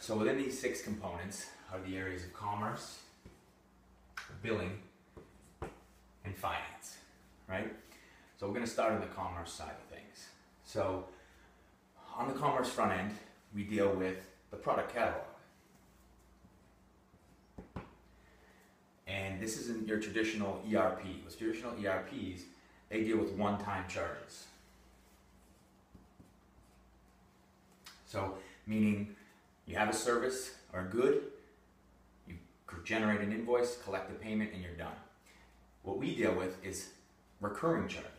So within these 6 components are the areas of commerce, billing, and finance, right? So we're going to start on the commerce side of things. So on the commerce front end, we deal with the product catalog. And this isn't your traditional ERP. With traditional ERPs, they deal with one-time charges. So meaning you have a service or a good, you generate an invoice, collect the payment, and you're done. What we deal with is recurring charges.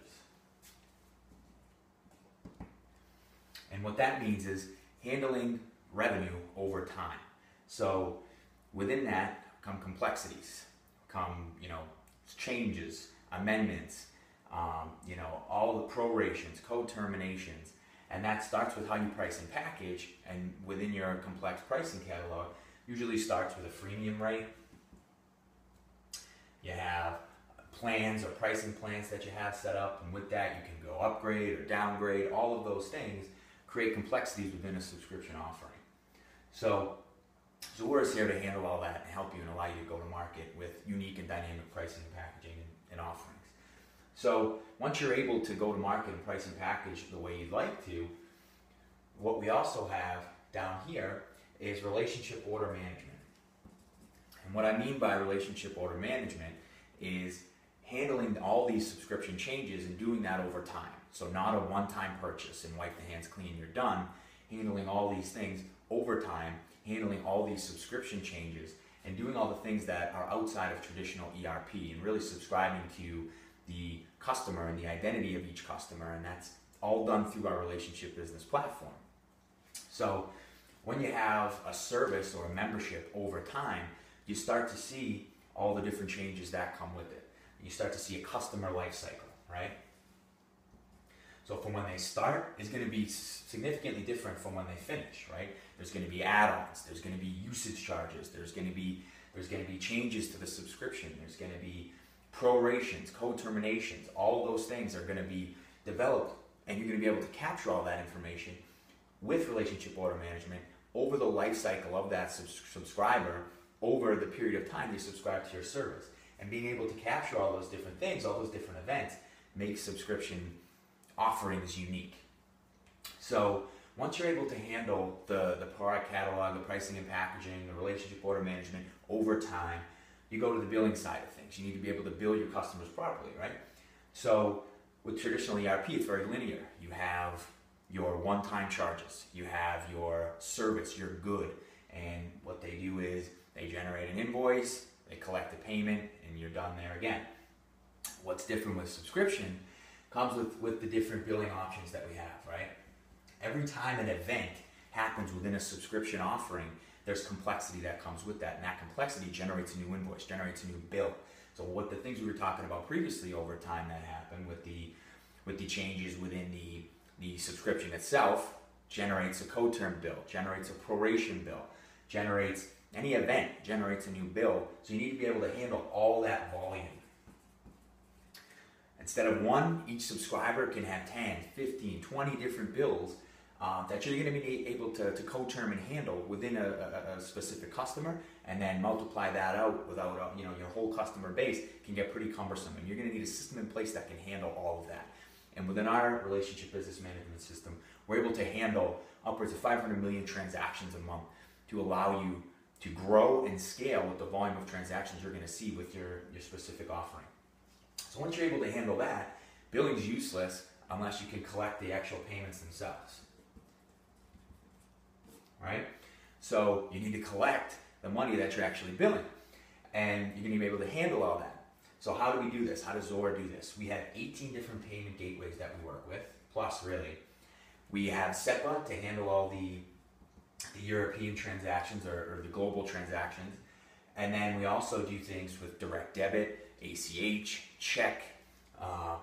And what that means is handling revenue over time. So within that come complexities, come, changes, amendments, all the prorations, co-terminations, and that starts with how you price and package, and within your complex pricing catalog, usually starts with a freemium rate. You have plans or pricing plans that you have set up, and with that you can go upgrade or downgrade. All of those things create complexities within a subscription offering. So Zuora is here to handle all that and help you and allow you to go to market with unique and dynamic pricing and packaging and offerings. So once you're able to go to market and price and package the way you'd like to, what we also have down here is relationship order management. And what I mean by relationship order management is handling all these subscription changes and doing that over time. So not a one-time purchase and wipe the hands clean, you're done. Handling all these things over time, handling all these subscription changes, and doing all the things that are outside of traditional ERP, and really subscribing to the customer and the identity of each customer, and that's all done through our relationship business platform. So when you have a service or a membership over time, you start to see all the different changes that come with it. You start to see a customer life cycle, right? So from when they start is going to be significantly different from when they finish, right? There's going to be add-ons, there's going to be usage charges, there's going to be changes to the subscription, there's going to be prorations, co-terminations. All of those things are going to be developed, and you're going to be able to capture all that information with relationship order management over the life cycle of that subscriber over the period of time they subscribe to your service. And being able to capture all those different things, all those different events, makes subscription offerings unique. So once you're able to handle the product catalog, the pricing and packaging, the relationship order management over time, you go to the billing side of things. You need to be able to bill your customers properly, right? So with traditional ERP, it's very linear. You have your one-time charges, you have your service, your good, and what they do is they generate an invoice, they collect the payment, and you're done there again. What's different with subscription comes with the different billing options that we have, right? Every time an event happens within a subscription offering, there's complexity that comes with that, and that complexity generates a new invoice, generates a new bill. So what the things we were talking about previously over time that happened with the changes within the subscription itself generates a co-term bill, generates a proration bill, generates any event, generates a new bill. So you need to be able to handle all that volume. Instead of one, each subscriber can have 10, 15, 20 different bills that you're going to be able to co-term and handle within a specific customer, and then multiply that out without, your whole customer base can get pretty cumbersome, and you're going to need a system in place that can handle all of that. And within our relationship business management system, we're able to handle upwards of 500 million transactions a month to allow you to grow and scale with the volume of transactions you're going to see with your specific offering. So once you're able to handle that, billing's useless unless you can collect the actual payments themselves. Right? So you need to collect the money that you're actually billing, and you're going to be able to handle all that. So how do we do this? How does Zuora do this? We have 18 different payment gateways that we work with, plus really. We have SEPA to handle all the European transactions or the global transactions. And then we also do things with direct debit, ACH, check,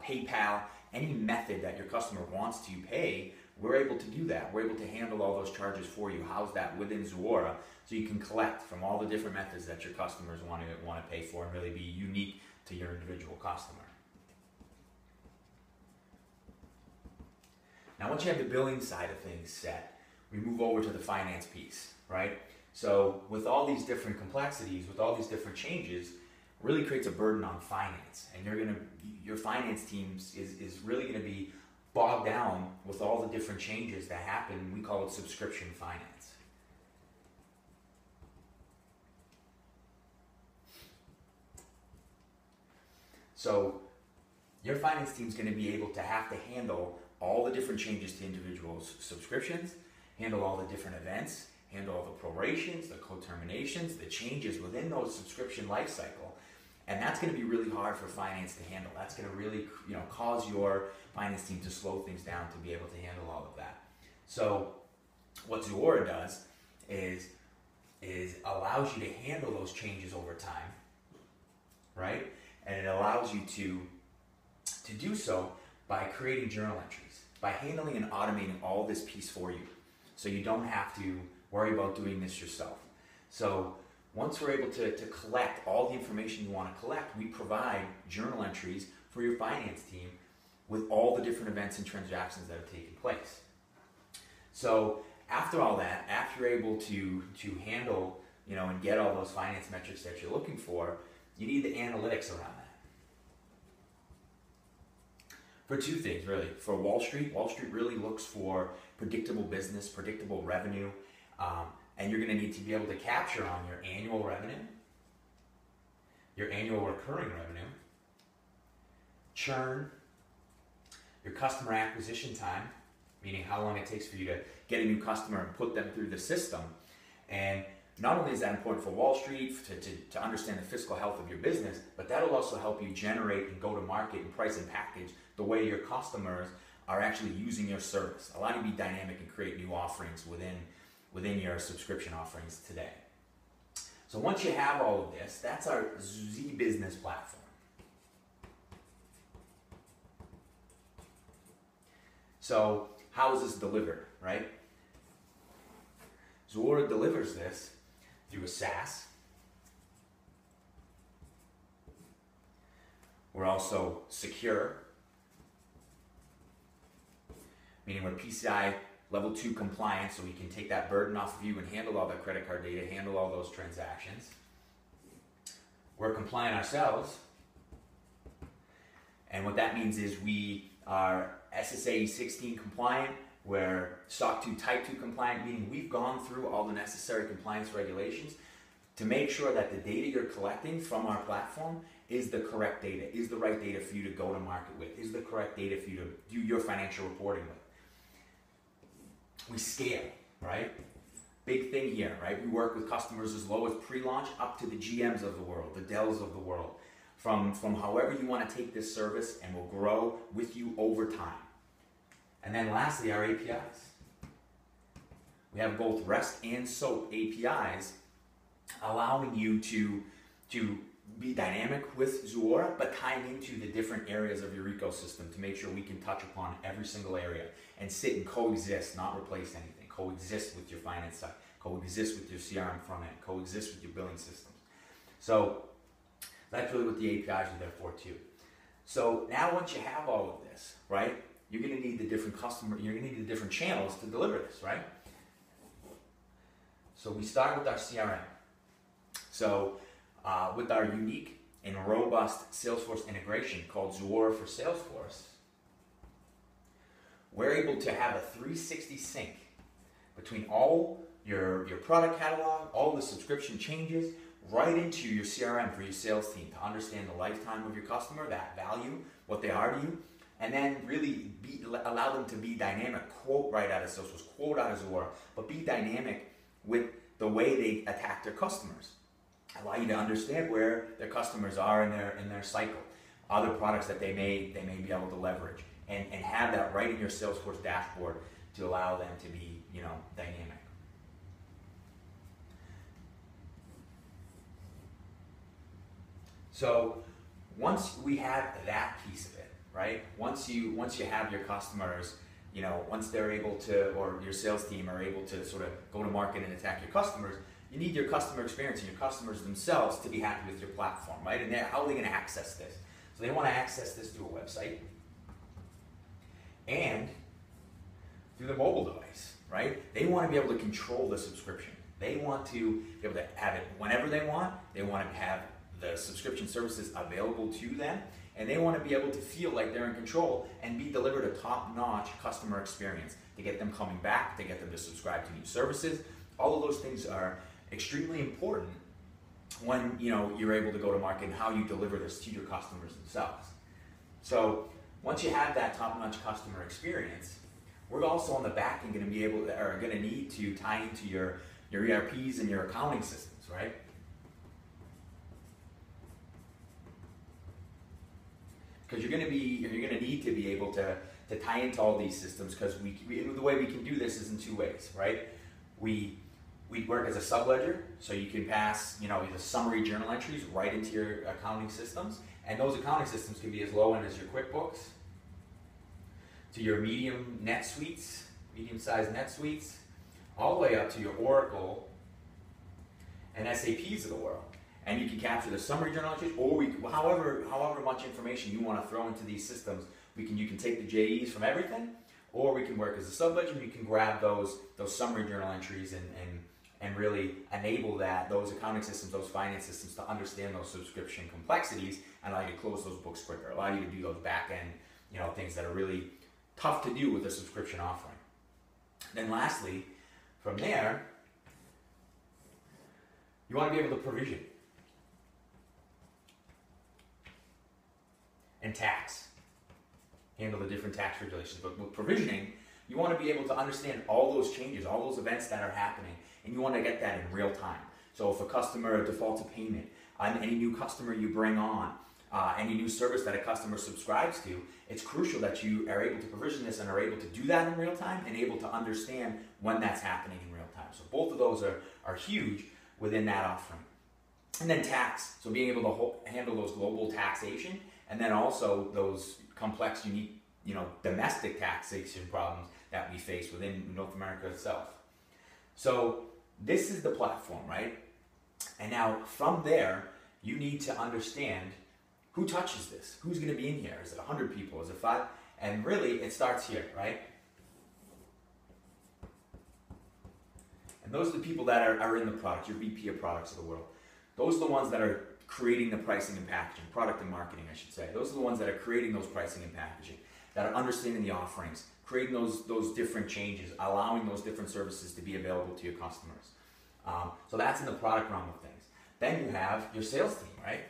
PayPal, any method that your customer wants to pay, we're able to do that. We're able to handle all those charges for you, house that within Zuora, so you can collect from all the different methods that your customers want to pay for and really be unique to your individual customer. Now once you have the billing side of things set, we move over to the finance piece, right? So with all these different complexities, with all these different changes, really creates a burden on finance. And your finance teams is really gonna be bogged down with all the different changes that happen. We call it subscription finance. So your finance team is going to be able to have to handle all the different changes to individuals' subscriptions, handle all the different events, handle all the prorations, the co-terminations, the changes within those subscription life cycle. And that's going to be really hard for finance to handle. That's going to really, cause your finance team to slow things down to be able to handle all of that. So what Zuora does is allows you to handle those changes over time, right? And it allows you to do so by creating journal entries, by handling and automating all this piece for you. So you don't have to worry about doing this yourself. So once we're able to collect all the information you want to collect, we provide journal entries for your finance team with all the different events and transactions that have taken place. So after all that, after you're able to handle, and get all those finance metrics that you're looking for, you need the analytics around that. For two things, really. For Wall Street really looks for predictable business, predictable revenue, and you're going to need to be able to capture on your annual revenue, your annual recurring revenue, churn, your customer acquisition time, meaning how long it takes for you to get a new customer and put them through the system. And not only is that important for Wall Street to understand the fiscal health of your business, but that'll also help you generate and go to market and price and package the way your customers are actually using your service. Allow you to be dynamic and create new offerings within your subscription offerings today. So once you have all of this, that's our Z Business platform. So how is this delivered, right? Zuora delivers this through a SaaS. We're also secure, meaning we're PCI level 2 compliant, so we can take that burden off of you and handle all that credit card data, handle all those transactions. We're compliant ourselves, and what that means is we are SSA 16 compliant, we're SOC 2 Type 2 compliant, meaning we've gone through all the necessary compliance regulations to make sure that the data you're collecting from our platform is the correct data, is the right data for you to go to market with, is the correct data for you to do your financial reporting with. We scale, right? Big thing here, right? We work with customers as low as pre-launch up to the GMs of the world, the Dells of the world, from however you want to take this service, and we'll grow with you over time. And then lastly, our APIs. We have both REST and SOAP APIs, allowing you to be dynamic with Zuora, but tying into the different areas of your ecosystem to make sure we can touch upon every single area and sit and coexist, not replace anything. Coexist with your finance side, coexist with your CRM front end, coexist with your billing systems. So that's really what the APIs are there for too. So now once you have all of this, right, you're going to need the different you're going to need the different channels to deliver this, right? So we start with our CRM. So with our unique and robust Salesforce integration called Zuora for Salesforce, we're able to have a 360 sync between all your product catalog, all the subscription changes, right into your CRM for your sales team to understand the lifetime of your customer, that value, what they are to you, and then really allow them to be dynamic, quote right out of Salesforce, quote out of Zuora, but be dynamic with the way they attack their customers. Allow you to understand where their customers are in their cycle, other products that they may be able to leverage, and have that right in your Salesforce dashboard to allow them to be, dynamic. So once we have that piece of it, right? Once you have your customers, once they're able to, or your sales team are able to sort of go to market and attack your customers, you need your customer experience and your customers themselves to be happy with your platform, right? And how are they going to access this? So they want to access this through a website and through the mobile device, right? They want to be able to control the subscription. They want to be able to have it whenever they want. They want to have the subscription services available to them, and they want to be able to feel like they're in control and be delivered a top-notch customer experience to get them coming back, to get them to subscribe to new services. All of those things are extremely important when you're able to go to market and how you deliver this to your customers themselves. So once you have that top-notch customer experience, we're also on the back end going to be able to, or going to need to tie into your ERPs and your accounting systems, right? Because you're going to need to be able to tie into all these systems, because the way we can do this is in two ways, right? We work as a subledger, so you can pass the summary journal entries right into your accounting systems, and those accounting systems can be as low end as your QuickBooks, to your medium-sized NetSuites, all the way up to your Oracle and SAPs of the world. And you can capture the summary journal entries, or however much information you want to throw into these systems. You can take the JEs from everything, or we can work as a subledger, and you can grab those summary journal entries and really enable those accounting systems, those finance systems, to understand those subscription complexities and allow you to close those books quicker, allow you to do those back end things that are really tough to do with a subscription offering. Then lastly, from there, you want to be able to provision and tax, handle the different tax regulations. But with provisioning, you want to be able to understand all those changes, all those events that are happening, and you want to get that in real time. So if a customer defaults a payment, any new customer you bring on, any new service that a customer subscribes to, it's crucial that you are able to provision this and are able to do that in real time and able to understand when that's happening in real time. So both of those are huge within that offering. And then tax, so being able to handle those global taxation, and then also those complex, unique, domestic taxation problems that we face within North America itself. So this is the platform, right? And now from there, you need to understand who touches this, who's going to be in here. Is it 100 people? Is it 5? And really, it starts here, right? And those are the people that are in the product, your VP of products of the world. Those are the ones that are creating the pricing and packaging, product and marketing, I should say. Those are the ones that are creating those pricing and packaging, that are understanding the offerings, creating those different changes, allowing those different services to be available to your customers. So that's in the product realm of things. Then you have your sales team, right?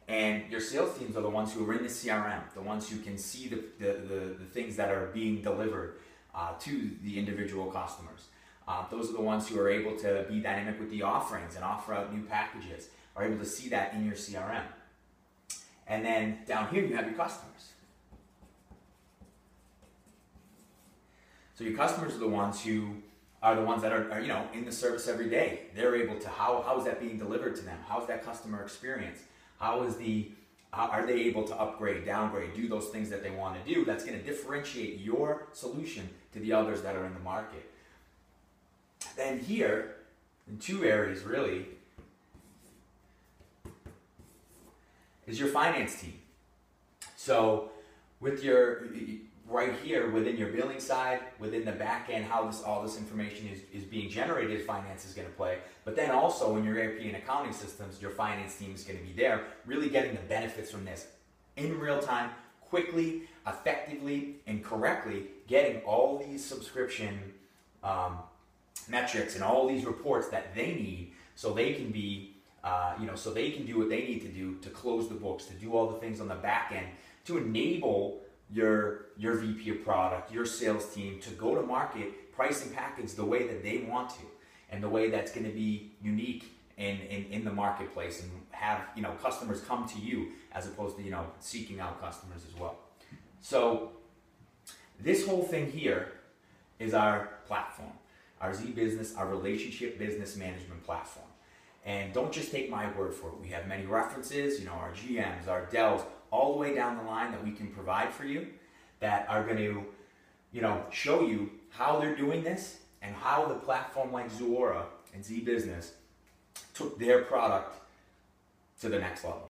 And your sales teams are the ones who are in the CRM, the ones who can see the things that are being delivered to the individual customers. Those are the ones who are able to be dynamic with the offerings and offer out new packages, are able to see that in your CRM. And then down here you have your customers. So your customers are the ones that are in the service every day. They're able to, how is that being delivered to them? How's that customer experience? Are they able to upgrade, downgrade, do those things that they want to do? That's going to differentiate your solution to the others that are in the market. Then here, in two areas really, is your finance team. So with right here within your billing side, within the back end, how all this information is being generated, finance is going to play. But then also in your ERP and accounting systems, your finance team is going to be there, really getting the benefits from this in real time, quickly, effectively, and correctly, getting all these subscription metrics and all these reports that they need, so they can be, so they can do what they need to do to close the books, to do all the things on the back end, to enable your VP of product, your sales team to go to market, price and package the way that they want to, and the way that's going to be unique in the marketplace, and have customers come to you as opposed to seeking out customers as well. So this whole thing here is our platform, our Z-Business, our relationship business management platform. And don't just take my word for it. We have many references, our GMs, our Dells, all the way down the line that we can provide for you, that are going to, show you how they're doing this and how the platform like Zuora and Z-Business took their product to the next level.